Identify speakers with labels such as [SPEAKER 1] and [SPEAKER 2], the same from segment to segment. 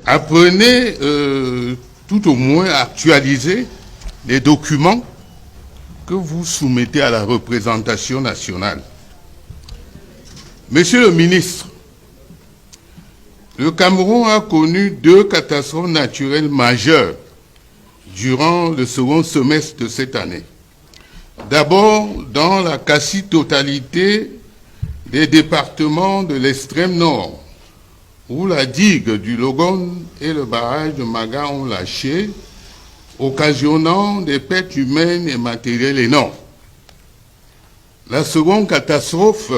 [SPEAKER 1] apprenez tout au moins à actualiser les documents que vous soumettez à la représentation nationale. Monsieur le ministre, le Cameroun a connu 2 catastrophes naturelles majeures durant le second semestre de cette année. D'abord, dans la quasi-totalité des départements de l'extrême nord, où la digue du Logon et le barrage de Maga ont lâché, occasionnant des pertes humaines et matérielles énormes. La seconde catastrophe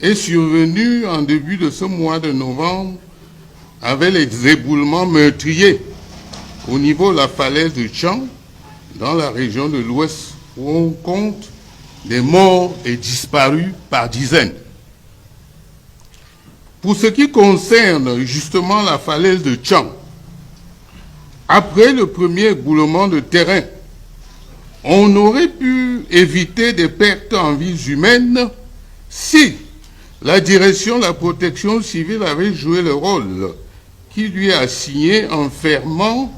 [SPEAKER 1] est survenue en début de ce mois de novembre avec les éboulements meurtriers au niveau de la falaise de Tchang, dans la région de l'Ouest, où on compte des morts et disparus par dizaines. Pour ce qui concerne justement la falaise de Tchang, après le premier éboulement de terrain, on aurait pu éviter des pertes en vies humaines si la direction de la protection civile avait joué le rôle qui lui est assigné en fermant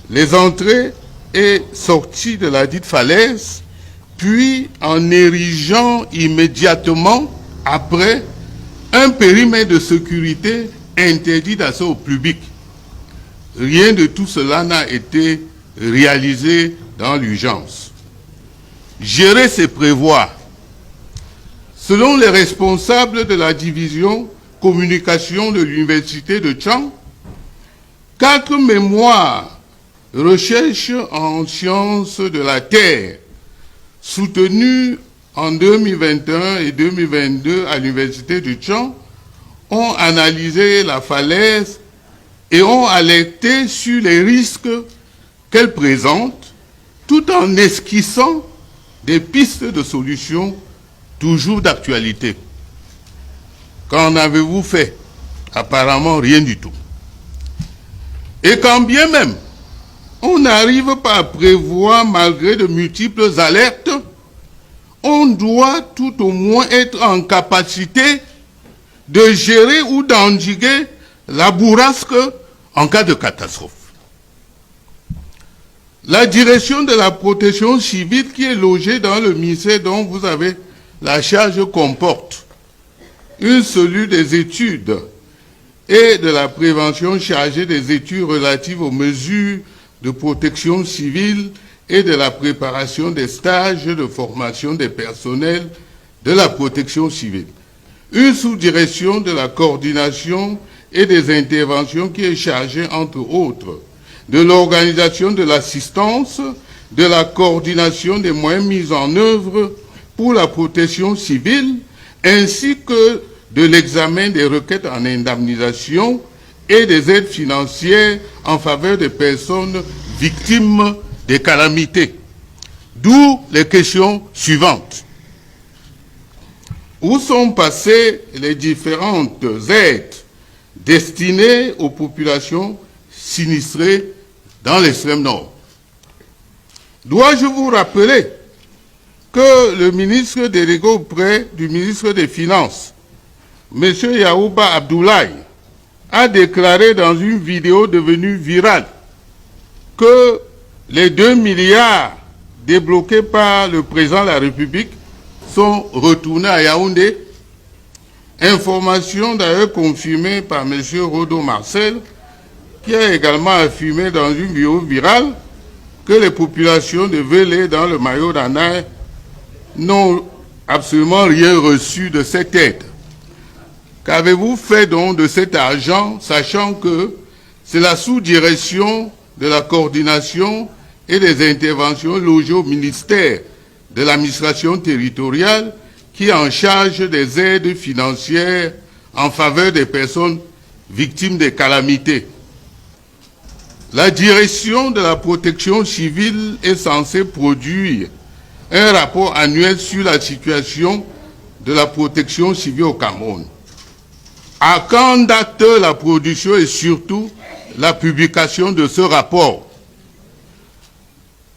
[SPEAKER 1] les entrées et sorties de la dite falaise, puis en érigeant immédiatement après un périmètre de sécurité interdit d'accès au public. Rien de tout cela n'a été réalisé dans l'urgence. Gérer, c'est prévoir. Selon les responsables de la division communication de l'université de Tchang, 4 mémoires recherche en sciences de la Terre soutenues en 2021 et 2022 à l'université de Tchang ont analysé la falaise et ont alerté sur les risques qu'elle présente, tout en esquissant des pistes de solutions toujours d'actualité. Qu'en avez-vous fait? Apparemment rien du tout. Et quand bien même on n'arrive pas à prévoir malgré de multiples alertes, on doit tout au moins être en capacité de gérer ou d'endiguer la bourrasque en cas de catastrophe. La direction de la protection civile qui est logée dans le ministère dont vous avez la charge comporte une cellule des études et de la prévention chargée des études relatives aux mesures de protection civile et de la préparation des stages de formation des personnels de la protection civile. Une sous-direction de la coordination et des interventions qui est chargée, entre autres, de l'organisation de l'assistance, de la coordination des moyens mis en œuvre pour la protection civile, ainsi que de l'examen des requêtes en indemnisation et des aides financières en faveur des personnes victimes des calamités. D'où les questions suivantes. Où sont passées les différentes aides destinées aux populations sinistrées dans l'extrême nord? Dois-je vous rappeler que le ministre délégué auprès du ministre des Finances, M. Yaouba Abdoulaye, a déclaré dans une vidéo devenue virale que les 2 milliards débloqués par le président de la République sont retournés à Yaoundé. Information d'ailleurs confirmée par M. Rodo Marcel, qui a également affirmé dans une vidéo virale que les populations de Vélé dans le Mayo d'Anaï n'ont absolument rien reçu de cette aide. Qu'avez-vous fait donc de cet argent, sachant que c'est la sous-direction de la coordination et des interventions logées au ministère de l'administration territoriale qui est en charge des aides financières en faveur des personnes victimes des calamités? La direction de la protection civile est censée produire un rapport annuel sur la situation de la protection civile au Cameroun. À quand date la production et surtout la publication de ce rapport?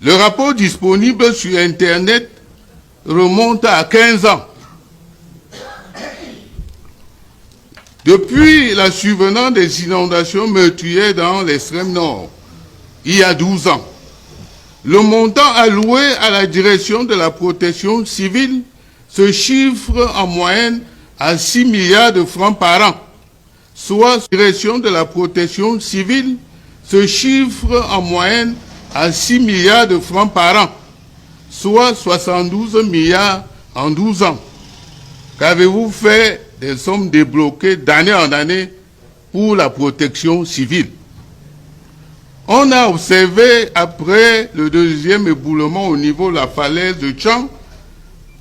[SPEAKER 1] Le rapport disponible sur Internet remonte à 15 ans. Depuis la survenance des inondations meurtrières dans l'extrême nord, il y a 12 ans, le montant alloué à la direction de la protection civile se chiffre en moyenne à 6 milliards de francs par an, soit la direction de la protection civile se chiffre en moyenne à 6 milliards de francs par an, soit 72 milliards en 12 ans. Qu'avez-vous fait des sommes débloquées d'année en année pour la protection civile? On a observé, après le deuxième éboulement au niveau de la falaise de Tchang,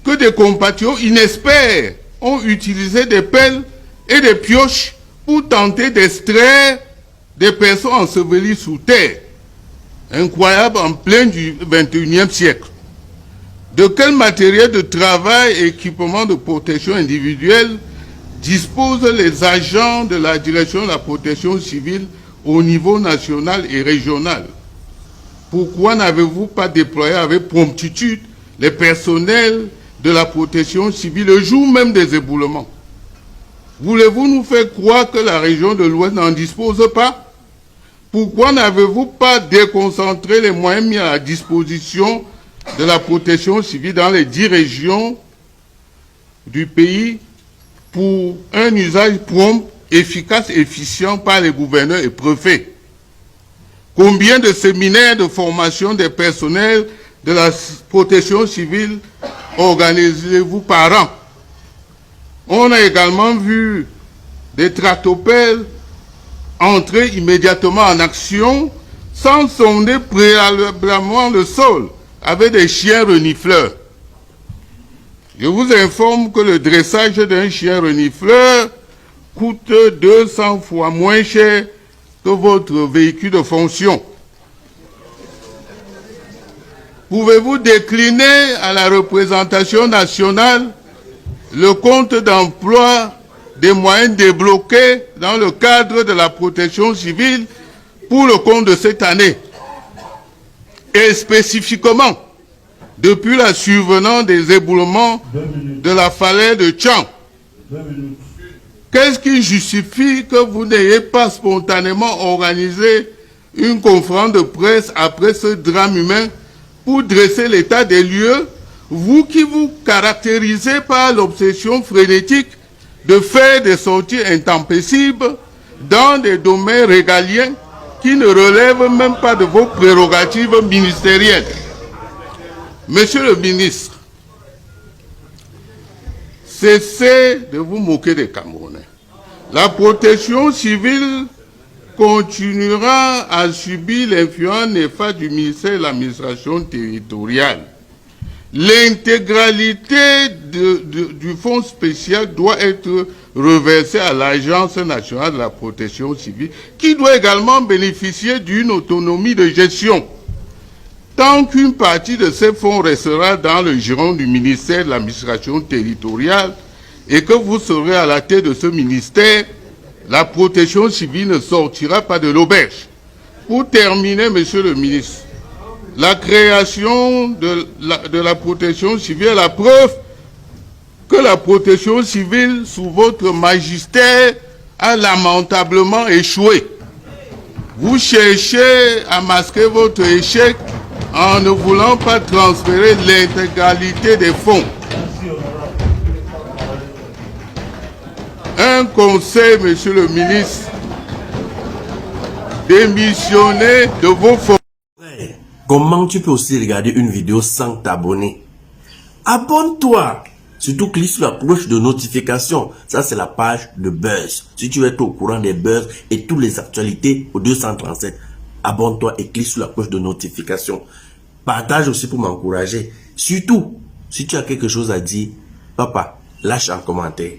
[SPEAKER 1] que des compatriotes inexperts ont utilisé des pelles et des pioches pour tenter d'extraire des personnes ensevelies sous terre. Incroyable en plein du XXIe siècle. De quel matériel de travail et équipement de protection individuelle disposent les agents de la direction de la protection civile au niveau national et régional? Pourquoi n'avez-vous pas déployé avec promptitude les personnels de la protection civile le jour même des éboulements? Voulez-vous nous faire croire que la région de l'Ouest n'en dispose pas? Pourquoi n'avez-vous pas déconcentré les moyens mis à la disposition de la protection civile dans les 10 régions du pays pour un usage prompt, efficace, efficient par les gouverneurs et préfets? Combien de séminaires de formation des personnels de la protection civile organisez-vous par an? On a également vu des tractopelles entrer immédiatement en action sans sonder préalablement le sol avec des chiens renifleurs. Je vous informe que le dressage d'un chien renifleur coûte 200 fois moins cher que votre véhicule de fonction. Pouvez-vous décliner à la représentation nationale le compte d'emploi des moyens débloqués dans le cadre de la protection civile pour le compte de cette année? Et spécifiquement, depuis la survenance des éboulements de la falaise de Tchang, qu'est-ce qui justifie que vous n'ayez pas spontanément organisé une conférence de presse après ce drame humain pour dresser l'état des lieux, vous qui vous caractérisez par l'obsession frénétique de faire des sorties intempestives dans des domaines régaliens qui ne relèvent même pas de vos prérogatives ministérielles? Monsieur le ministre, cessez de vous moquer des Camerounais. La protection civile continuera à subir l'influence néfaste du ministère de l'administration territoriale. L'intégralité du fonds spécial doit être reversée à l'Agence nationale de la protection civile, qui doit également bénéficier d'une autonomie de gestion. Tant qu'une partie de ces fonds restera dans le giron du ministère de l'administration territoriale et que vous serez à la tête de ce ministère, la protection civile ne sortira pas de l'auberge. Pour terminer, monsieur le ministre, la création de la protection civile est la preuve que la protection civile sous votre magistère a lamentablement échoué. Vous cherchez à masquer votre échec en ne voulant pas transférer l'intégralité des fonds. Un conseil, monsieur le ministre, démissionnez de vos fonctions.
[SPEAKER 2] Comment tu peux aussi regarder une vidéo sans t'abonner? Abonne-toi! Surtout clique sur la cloche de notification. Ça, c'est la page de Buzz. Si tu veux être au courant des buzz et toutes les actualités au 237, abonne-toi et clique sur la cloche de notification. Partage aussi pour m'encourager. Surtout, si tu as quelque chose à dire, papa, lâche un commentaire.